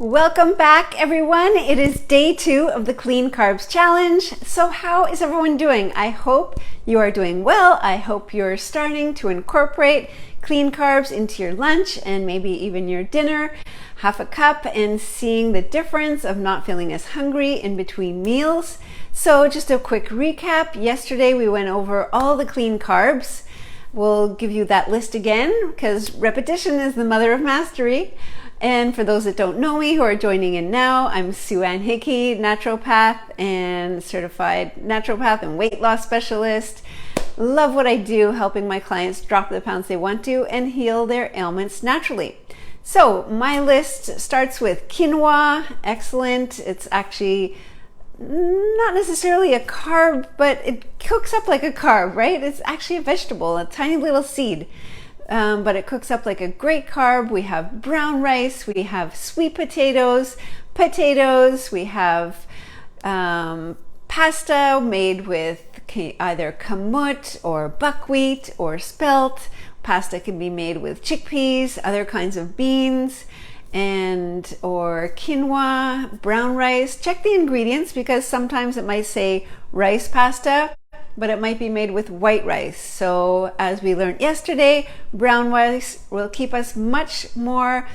Welcome back, everyone. It is day 2 of the Clean Carbs Challenge. So how is everyone doing? I hope you are doing well. I hope you're starting to incorporate clean carbs into your lunch and maybe even your dinner, half a cup, and seeing the difference of not feeling as hungry in between meals. So just a quick recap. Yesterday we went over all the clean carbs. We'll give you that list again because repetition is the mother of mastery. And for those that don't know me who are joining in now, I'm Sue-Ann Hickey, naturopath and certified naturopath and weight loss specialist. Love what I do, helping my clients drop the pounds they want to and heal their ailments naturally. So my list starts with quinoa. Excellent. It's actually not necessarily a carb, but it cooks up like a carb, right? It's actually a vegetable, a tiny little seed. But it cooks up like a great carb. We have brown rice, we have sweet potatoes, we have pasta made with either kamut or buckwheat or spelt. Pasta can be made with chickpeas, other kinds of beans, or quinoa, brown rice. Check the ingredients because sometimes it might say rice pasta, but it might be made with white rice. So as we learned yesterday, brown rice will keep us much more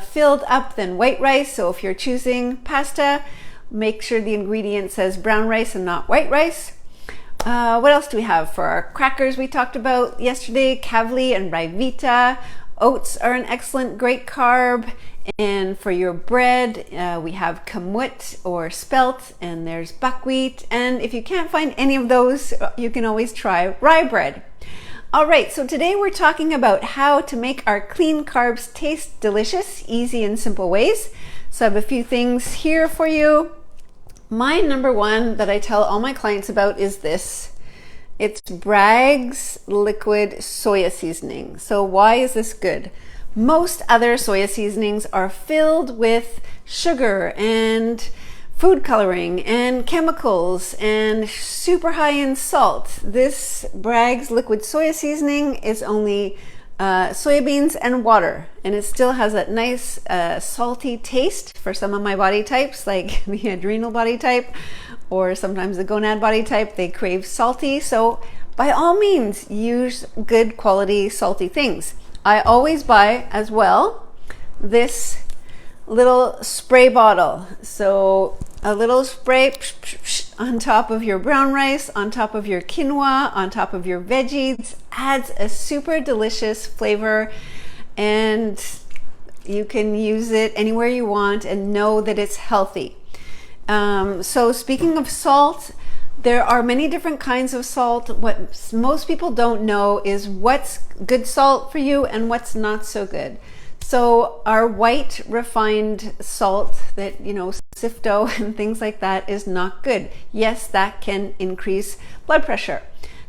filled up than white rice. So if you're choosing pasta, make sure the ingredient says brown rice and not white rice. What else do we have for our crackers we talked about yesterday? Kavli and Ryvita. Oats are an excellent, great carb. And for your bread, we have kamut or spelt, and there's buckwheat. And if you can't find any of those, you can always try rye bread. All right, so today we're talking about how to make our clean carbs taste delicious, easy and simple ways. So I have a few things here for you. My number one that I tell all my clients about is this. It's Bragg's liquid soya seasoning. So why is this good? Most other soya seasonings are filled with sugar and food coloring and chemicals and super high in salt. This Bragg's liquid soya seasoning is only soybeans and water, and it still has that nice salty taste for some of my body types, like the adrenal body type or sometimes the gonad body type. They crave salty, so by all means use good quality salty things. I always buy as well this little spray bottle. So a little spray on top of your brown rice, on top of your quinoa, on top of your veggies, adds a super delicious flavor, and you can use it anywhere you want and know that it's healthy. So speaking of salt, there are many different kinds of salt. What most people don't know is what's good salt for you and what's not so good. So our white refined salt that, Sifto and things like that is not good. Yes, that can increase blood pressure.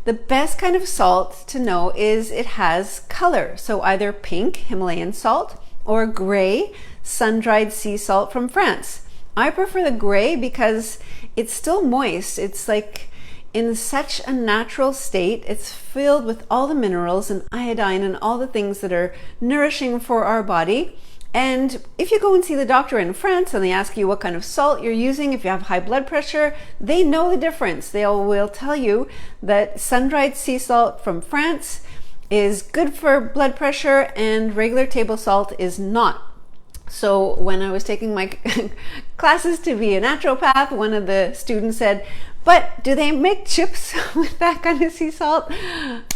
The best kind of salt to know is it has color. So either pink Himalayan salt or gray sun-dried sea salt from France. I prefer the gray because it's still moist. It's like in such a natural state. It's filled with all the minerals and iodine and all the things that are nourishing for our body. And if you go and see the doctor in France and they ask you what kind of salt you're using, if you have high blood pressure, they know the difference. They will tell you that sun-dried sea salt from France is good for blood pressure and regular table salt is not. So when I was taking my classes to be a naturopath, one of the students said, "But do they make chips with that kind of sea salt?"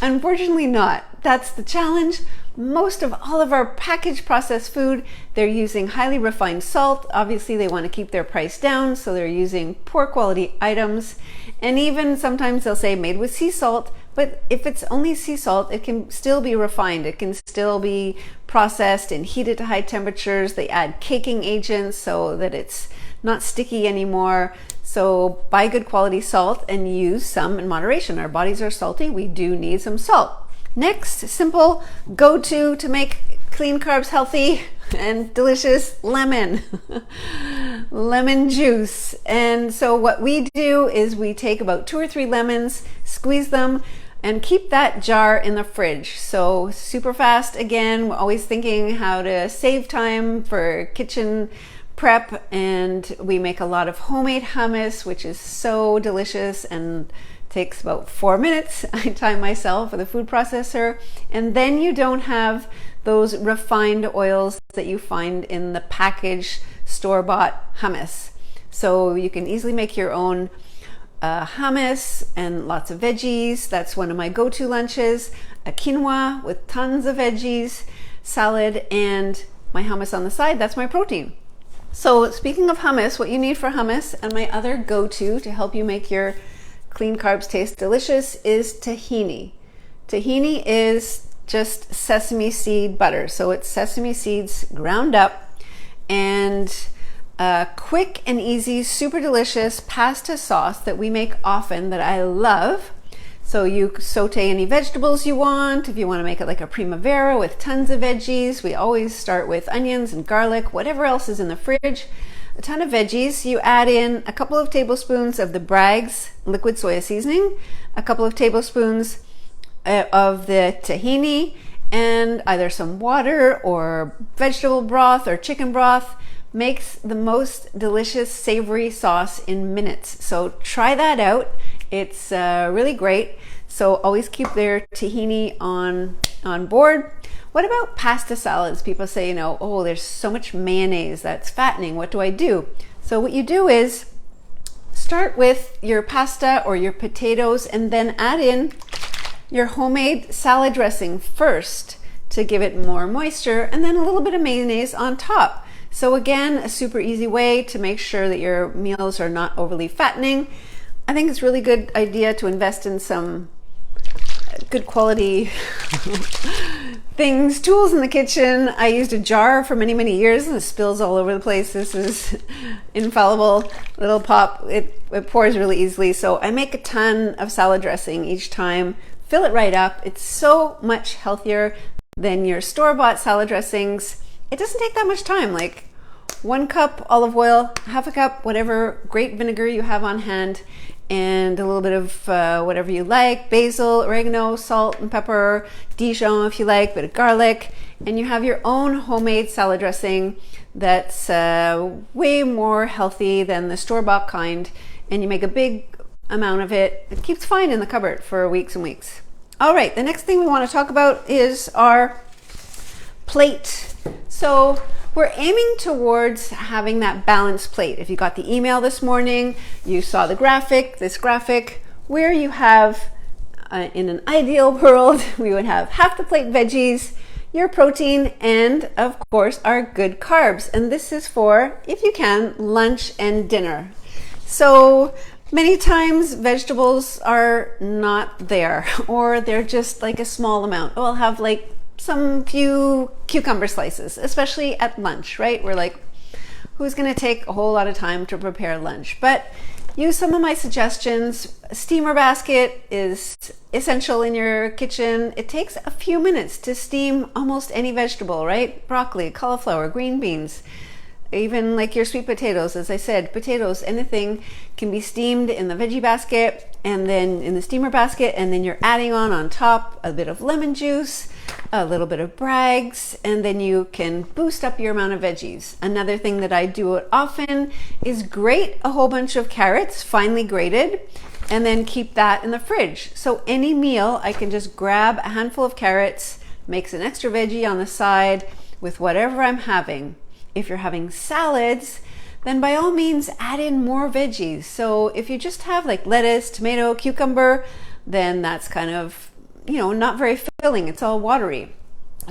Unfortunately not. That's the challenge. Most of all of our packaged processed food, they're using highly refined salt. Obviously they want to keep their price down, so they're using poor quality items. And even sometimes they'll say made with sea salt, but if it's only sea salt, it can still be refined. It can still be processed and heated to high temperatures. They add caking agents so that it's not sticky anymore. So buy good quality salt and use some in moderation. Our bodies are salty. We do need some salt. Next, simple go-to to make clean carbs healthy and delicious, lemon. Lemon juice. And so what we do is we take about 2 or 3 lemons, squeeze them, and keep that jar in the fridge. So super fast. Again, we're always thinking how to save time for kitchen prep, and we make a lot of homemade hummus, which is so delicious and takes about 4 minutes. I time myself with a food processor, and then you don't have those refined oils that you find in the packaged store-bought hummus. So you can easily make your own hummus and lots of veggies. That's one of my go-to lunches. A quinoa with tons of veggies, salad, and my hummus on the side. That's my protein. So speaking of hummus, what you need for hummus and my other go-to to help you make your clean carbs taste delicious is tahini. Tahini is just sesame seed butter. So it's sesame seeds ground up, and a quick and easy, super delicious pasta sauce that we make often that I love. So you saute any vegetables you want. If you want to make it like a primavera with tons of veggies, we always start with onions and garlic, whatever else is in the fridge. A ton of veggies. You add in a couple of tablespoons of the Bragg's liquid soya seasoning, a couple of tablespoons of the tahini, and either some water or vegetable broth or chicken broth. Makes the most delicious savory sauce in minutes. So try that out. It's really great. So always keep their tahini on board. What about pasta salads? People say, oh, there's so much mayonnaise, that's fattening. What do I do? So what you do is start with your pasta or your potatoes, and then add in your homemade salad dressing first to give it more moisture, and then a little bit of mayonnaise on top. So again, a super easy way to make sure that your meals are not overly fattening. I think it's a really good idea to invest in some good quality things, tools in the kitchen. I used a jar for many, many years, and it spills all over the place. This is infallible little pop. It pours really easily. So I make a ton of salad dressing each time. Fill it right up. It's so much healthier than your store-bought salad dressings. It doesn't take that much time, like 1 cup olive oil, half a cup whatever great vinegar you have on hand, and a little bit of whatever you like, basil, oregano, salt and pepper, Dijon if you like, bit of garlic, and you have your own homemade salad dressing that's way more healthy than the store-bought kind, and you make a big amount of it. It keeps fine in the cupboard for weeks and weeks. All right, the next thing we want to talk about is our plate. So we're aiming towards having that balanced plate. If you got the email this morning, you saw the graphic, this graphic, where you have, in an ideal world, we would have half the plate veggies, your protein, and of course our good carbs. And this is for, if you can, lunch and dinner. So many times vegetables are not there, or they're just like a small amount. We'll have like some few cucumber slices, especially at lunch, right? We're like, who's going to take a whole lot of time to prepare lunch? But use some of my suggestions. A steamer basket is essential in your kitchen. It takes a few minutes to steam almost any vegetable, right? Broccoli, cauliflower, green beans, even like your sweet potatoes. As I said, potatoes, anything can be steamed in the veggie basket and then in the steamer basket, and then you're adding on top a bit of lemon juice, a little bit of Bragg's, and then you can boost up your amount of veggies. Another thing that I do often is grate a whole bunch of carrots, finely grated, and then keep that in the fridge. So any meal, I can just grab a handful of carrots, makes an extra veggie on the side with whatever I'm having. If you're having salads, then by all means add in more veggies. So if you just have like lettuce, tomato, cucumber, then that's kind of, not very filling. It's all watery.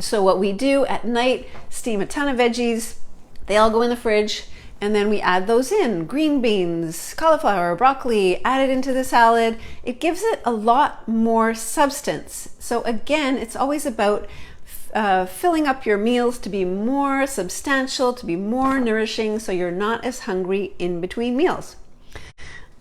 So what we do at night, steam a ton of veggies. They all go in the fridge, and then we add those in. Green beans, cauliflower, broccoli, add it into the salad. It gives it a lot more substance. So again, it's always about filling up your meals to be more substantial, to be more nourishing, so you're not as hungry in between meals.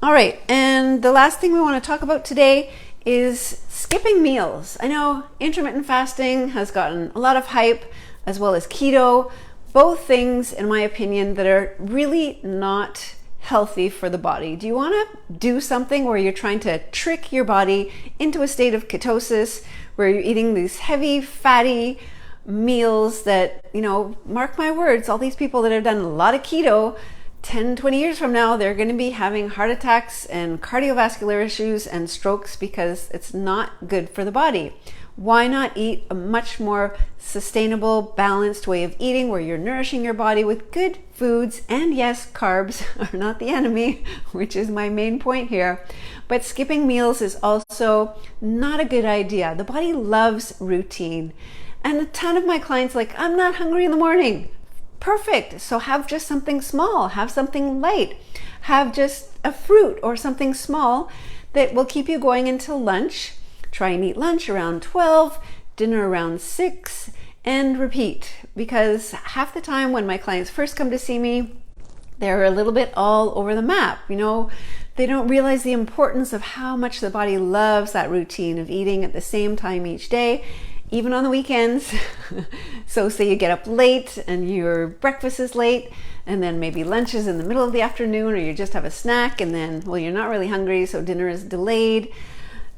All right, and the last thing we want to talk about today is skipping meals. I know intermittent fasting has gotten a lot of hype, as well as keto, both things, in my opinion, that are really not healthy for the body. Do you want to do something where you're trying to trick your body into a state of ketosis, where you're eating these heavy, fatty, meals that, mark my words, all these people that have done a lot of keto, 10, 20 years from now, they're going to be having heart attacks and cardiovascular issues and strokes because it's not good for the body. Why not eat a much more sustainable, balanced way of eating where you're nourishing your body with good foods? And yes, carbs are not the enemy, which is my main point here. But skipping meals is also not a good idea. The body loves routine. And a ton of my clients are like, I'm not hungry in the morning. Perfect. So have just something small, have something light, have just a fruit or something small that will keep you going until lunch. Try and eat lunch around 12, dinner around 6, and repeat. Because half the time when my clients first come to see me, they're a little bit all over the map. They don't realize the importance of how much the body loves that routine of eating at the same time each day, even on the weekends. So say you get up late and your breakfast is late, and then maybe lunch is in the middle of the afternoon, or you just have a snack, and then, you're not really hungry, so dinner is delayed.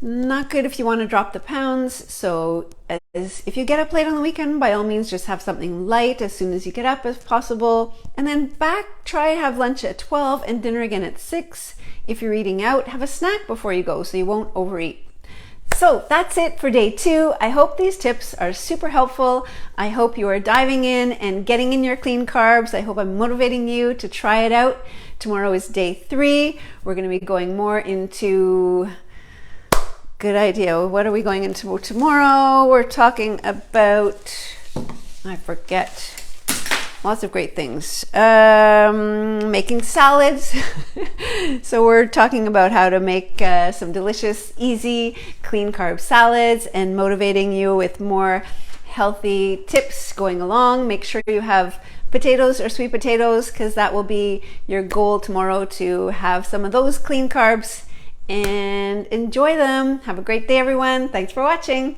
Not good if you want to drop the pounds. So if you get up late on the weekend, by all means, just have something light as soon as you get up if possible. And then try have lunch at 12 and dinner again at 6. If you're eating out, have a snack before you go so you won't overeat. So that's it for day 2. I hope these tips are super helpful. I hope you are diving in and getting in your clean carbs. I hope I'm motivating you to try it out. Tomorrow is day 3. We're going to be going more into... Good idea. What are we going into tomorrow? We're talking about, I forget, lots of great things. Making salads. So we're talking about how to make some delicious, easy, clean carb salads and motivating you with more healthy tips going along. Make sure you have potatoes or sweet potatoes because that will be your goal tomorrow, to have some of those clean carbs and enjoy them. Have a great day, everyone. Thanks for watching.